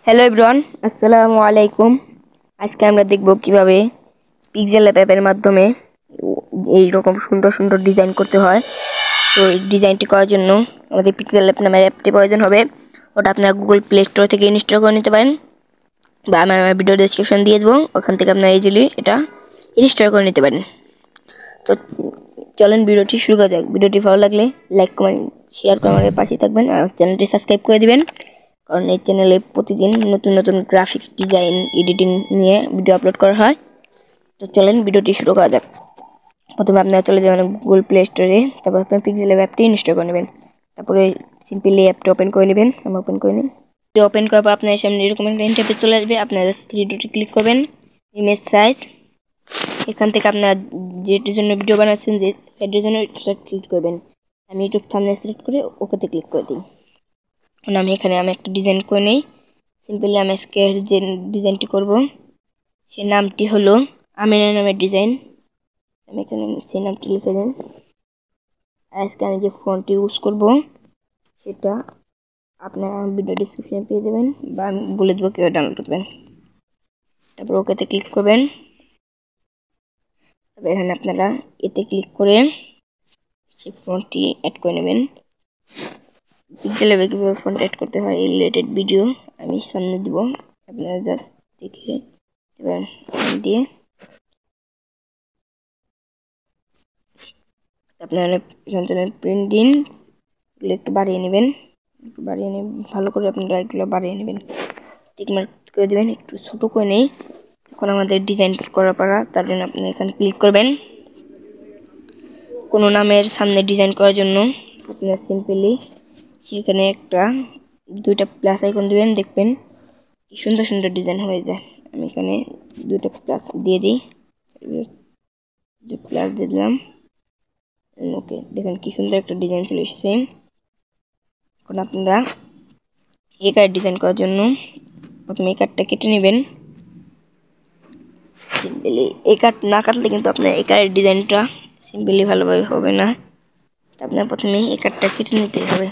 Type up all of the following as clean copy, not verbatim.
Hello everyone, আসসালামু আলাইকুম। আজকে আমরা দেখব কিভাবে পিক্সেল অ্যাপের মাধ্যমে এই রকম সুন্দর সুন্দর ডিজাইন করতে হয়। তো এই ডিজাইনটি করার জন্য আমাদের পিক্সেল অ্যাপ নামের অ্যাপটি প্রয়োজন হবে। ওটা আপনারা গুগল প্লে স্টোর থেকে ইনস্টল করে নিতে পারেন, বা আমি আমার ভিডিও ডেসক্রিপশন দিয়ে দেবো, ওখান থেকে আপনারা ইজিলি এটা ইনস্টল করে নিতে পারেন। তো চলেন ভিডিওটি শুরু করা যাক। ভিডিওটি ভালো লাগলে লাইক কমেন্ট শেয়ার করে আমাদের পাশে থাকবেন, আর চ্যানেলটি সাবস্ক্রাইব করে দিবেন, কারণ এই চ্যানেলে প্রতিদিন নতুন নতুন গ্রাফিক্স ডিজাইন এডিটিং নিয়ে ভিডিও আপলোড করা হয়। তো চলেন ভিডিওটি শুরু করা যাক। প্রথমে আপনারা চলে যাবেন গুগল প্লে স্টোরে, তারপর আপনার পিক্সেল অ্যাপটি ইনস্টল করে নেবেন, তারপরে সিম্পলি অ্যাপটি ওপেন করে নেবেন। আমি ওপেন করে নিই। ওপেন করার পর আপনার সামনে এরকম একটা ইন্টারফেস চলে আসবে। আপনারা থ্রি ডটে ক্লিক করবেন, ইমেজ সাইজ, এখান থেকে আপনারা যেটির জন্য ভিডিও বানাচ্ছেন যে সেটির জন্য ক্লিক করবেন। আমি ইউটিউব থাম্বনেল সিলেক্ট করে ওকেতে ক্লিক করে দিই। আমি এখানে একটা ডিজাইন করে নিই। সিম্পলি আমি আজকে যে ডিজাইনটি করব সে নামটি হলো আমিনা নামের ডিজাইন। আমি এখানে সেই নামটি লিখে দিন। আজকে আমি যে ফন্টটি ইউজ করব সেটা আপনারা ভিডিও ডিসক্রিপশনে পেয়ে যাবেন, বা আমি বলে দেবো কীভাবে ডাউনলোড করবেন। তারপর ওকেতে ক্লিক করবেন। তারপর এখানে আপনারা এতে ক্লিক করে সেই ফন্টটি অ্যাড করে নেবেন। পিক্সেল অ্যাপে কীভাবে ফন্ট অ্যাড করতে হয় এই রিলেটেড ভিডিও আমি সামনে দিব, আপনারা জাস্ট দেখে এবার দিয়ে আপনারা এখান থেকে প্রিন্টিং এগুলো একটু বাড়িয়ে নেবেন, একটু বাড়িয়ে নিয়ে ভালো করে আপনারা এগুলো বাড়িয়ে নেবেন, টিকমার্ক করে দেবেন। একটু ছোটো করে নেই। এখন আমাদের ডিজাইন করা পারা, তার জন্য আপনি এখানে ক্লিক করবেন। কোনো নামের সামনে ডিজাইন করার জন্য আপনারা সিম্পলি সেখানে দুইটা প্লাস আইকন দিবেন, দেখবেন কি সুন্দর সুন্দর ডিজাইন হয়ে যায়। আমি এখানে দুইটা প্লাস দিয়ে দিই, প্লাস দিয়ে দিলাম। ওকে, দেখেন কি সুন্দর একটা ডিজাইন চলে এসেছে। এখন আপনারা এই কার্ড ডিজাইন করার জন্য প্রথমে এই কার্ডটা কেটে নেবেন। সিম্পলি এই কার্ড না কাটলে কিন্তু আপনার এই কার্ডের ডিজাইনটা সিম্পলি ভালোভাবে হবে না। আপনার প্রথমে এই কার্ডটা কেটে নিতে হবে।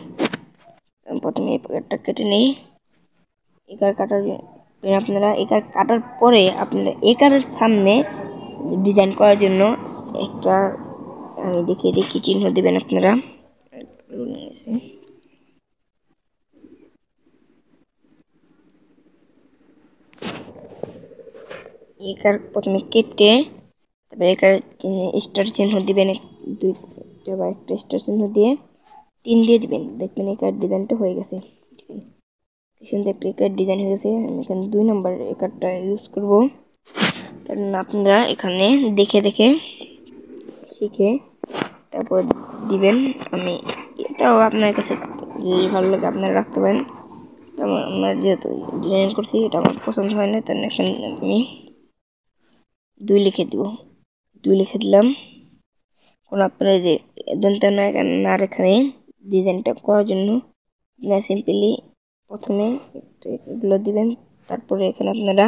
প্রথমে এই কার্ডটা কেটে নিই। এই কার্ড কাটার আপনারা এই কার্ড কাটার পরে আপনারা এই কার্ডের সামনে ডিজাইন করার জন্য একটা আমি দেখিয়ে দিই কি চিহ্ন দেবেন আপনারা। এই কার্ড প্রথমে কেটে তারপরে এই কার্ড স্টার চিহ্ন দিবেন, দুইটা বা একটা স্টার চিহ্ন দিয়ে 3 দিয়ে দিবেন। দেখবেন এই কার্ড ডিজাইনটা হয়ে গেছে। কি সুন্দর একটা এই কার্ড ডিজাইন হয়ে গেছে। আমি এখানে 2 নম্বর এই কার্ডটা ইউজ করব। কারণ আপনারা এখানে দেখে দেখে শিখে তারপর দিবেন। আমি এটাও আপনার কাছে যদি ভালো লাগে আপনারা রাখতে পারেন। তো আমার যেহেতু ডিজাইন করছি এটা আমার পছন্দ হয় না, তাই এখানে আমি 2 লিখে দিব। 2 লিখে দিলাম। কোন আপনারা যে দন্তার এখানে ডিজাইনটা করার জন্য আপনারা সিম্পলি প্রথমে এগুলো দিবেন, তারপরে এখানে আপনারা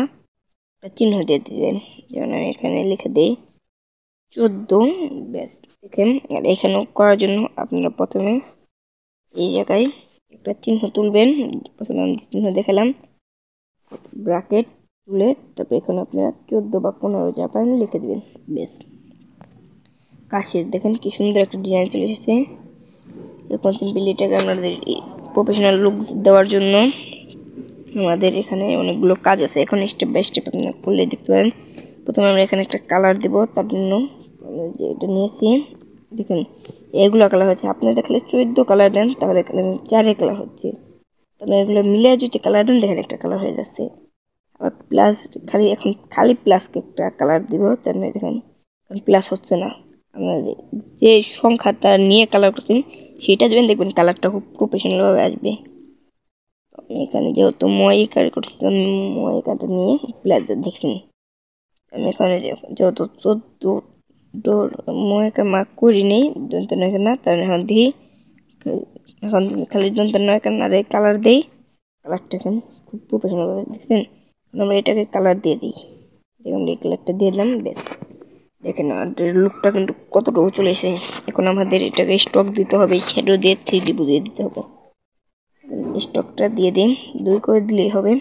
একটা চিহ্ন দিয়ে দিবেন। যেমন আমি এখানে লিখে দিই 14। ব্যাস, দেখেন। আর এখানেও করার জন্য আপনারা প্রথমে এই জায়গায় একটা চিহ্ন তুলবেন। প্রথমে আমি চিহ্ন দেখালাম, ব্র্যাকেট তুলে তারপরে এখানে আপনারা 14 বা 15 যা পারেন লিখে দিবেন। বেশ, কাশি দেখেন কি সুন্দর একটা ডিজাইন চলে এসেছে। এখন সিম্পলি এটাকে আমাদের প্রফেশনাল লুক দেওয়ার জন্য আমাদের এখানে অনেকগুলো কাজ আছে। এখন স্টেপ বাই স্টেপ আপনারা করলে দেখতে পারেন। প্রথমে আমরা এখানে একটা কালার দেব, তার জন্য যে এটা নিয়েছি দেখেন এগুলো কালার হচ্ছে। আপনি দেখলে 14 কালার দেন তাহলে এখানে 4 কালার হচ্ছে। তবে এগুলো মিলে যদি কালার দেন দেখেন একটা কালার হয়ে যাচ্ছে। আবার প্লাস এখন খালি প্লাসকে একটা কালার দিব, তার মানে দেখেন প্লাস হচ্ছে না। আমরা যে সংখ্যাটা নিয়ে কালার করছি সেটা দেবেন, দেখবেন কালারটা খুব প্রফেশনাল ভাবে আসবে। আমি এখানে যেহেতু মই কালার করছি আমি মই কালারটা নিয়ে প্লাস দেখছেন। আমি এখানে যেহেতু 14 মই মার্ক করি নেই দন্ত নয় না, তার এখন দিই এখন খালি দন্ত নয় আর কালার দিই। কালারটা এখন খুব প্রফেশনাল ভাবে দেখছেন। আমরা এটাকে কালার দিয়ে দিই, দেখুন এই কালারটা দিয়ে দিলাম। বেশ, দেখেন লুকটা কিন্তু কতটুকু চলে এসেছে। এখন আমাদের এটাকে স্টক দিতে হবে, শ্যাডো দিয়ে 3D বুঝিয়ে দিতে হবে। স্টকটা দিয়ে দিন, 2 করে দিলেই হবে।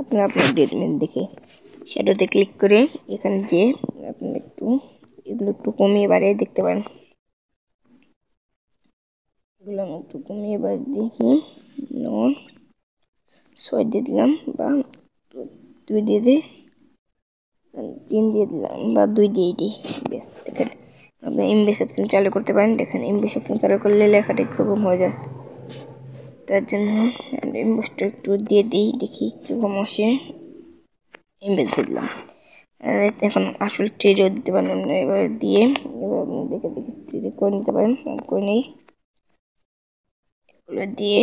আপনারা দিয়ে দেবেন দেখে। শ্যাডোতে ক্লিক করে এখানে যে আপনারা এগুলো একটু কমিয়ে বাড়িয়ে দেখতে পারেন। এগুলো আমি একটু কমিয়ে বাড়িয়ে দেখি। 6 দিয়ে দিলাম বা 2 দিয়ে দিই, 3 দিয়ে দিলাম বা 2 দিয়ে দিই। বেশ, দেখেন আপনি ইমবেস অপশন চালু করতে পারেন। দেখেন ইমবেস অপশন চালু করলে লেখাটা একটু কম হয়ে যায়। তার জন্য ইমবেসটা একটু দিয়ে দিই, দেখি কীরকম আসে। ইমবেস দিয়ে দিলাম। এখন আসল ট্রেডও দিতে পারেন আপনারা। এবার দিয়ে এবার আপনি দেখে দেখে ট্রেড করে নিতে পারেন। করে নিই, এগুলো দিয়ে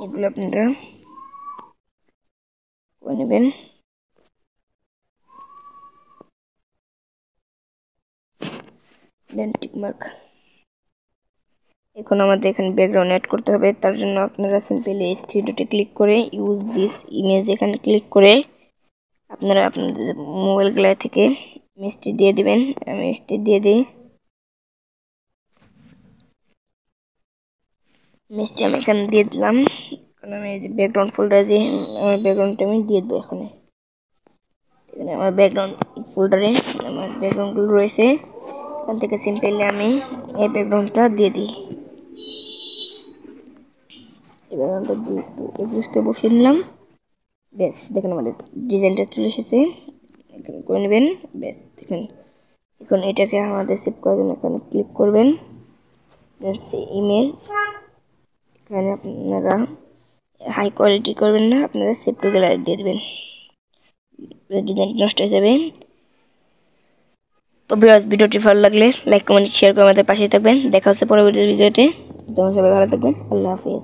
এগুলো আপনারা করে নেবেন। দেন টিকমার্ক। এখন আমাদের এখানে ব্যাকগ্রাউন্ড অ্যাড করতে হবে। তার জন্য আপনারা সিম্পলি এই থ্রি ডটে ক্লিক করে ইউজ দিস ইমেজ এখানে ক্লিক করে আপনারা আপনাদের মোবাইল গ্যালারি থেকে ইমেজটি দিয়ে দিবেন। আমি ইমেজটি দিয়ে দিই। ইমেজটি আমি এখানে দিয়ে দিলাম। এখন আমি এই যে ব্যাকগ্রাউন্ড ফোল্ডারে যে আমার ব্যাকগ্রাউন্ডটা আমি দিয়ে দেবো। এখানে আমার ব্যাকগ্রাউন্ড ফোল্ডারে আমার ব্যাকগ্রাউন্ডগুলো রয়েছে। এখান থেকে সিম্পলি আমি এই ব্যাকগ্রাউন্ডটা দিয়ে দিই। এই ব্যাকগ্রাউন্ডটা দিয়ে একটু এক্সিস্টে বসিয়ে নিলাম। বেশ, দেখেন আমাদের ডিজাইনটা চলে এসেছে। এখানে করে নেবেন। বেশ, দেখেন এখন এটাকে আমাদের সেভ করার জন্য এখানে ক্লিক করবেন। ইমেজ এখানে আপনারা হাই কোয়ালিটি করবেন না, আপনারা সেভ টু গ্যালারি দিয়ে দেবেন। ডিজাইনটি নষ্ট হয়ে যাবে। তো ভিডিওটি ভালো লাগলে লাইক কমেন্ট শেয়ার করে আমাদের পাশেই থাকবেন। দেখা হচ্ছে পরবর্তী ভিডিওতে। তোমার সবাই ভালো থাকবেন। আল্লাহ হাফিজ।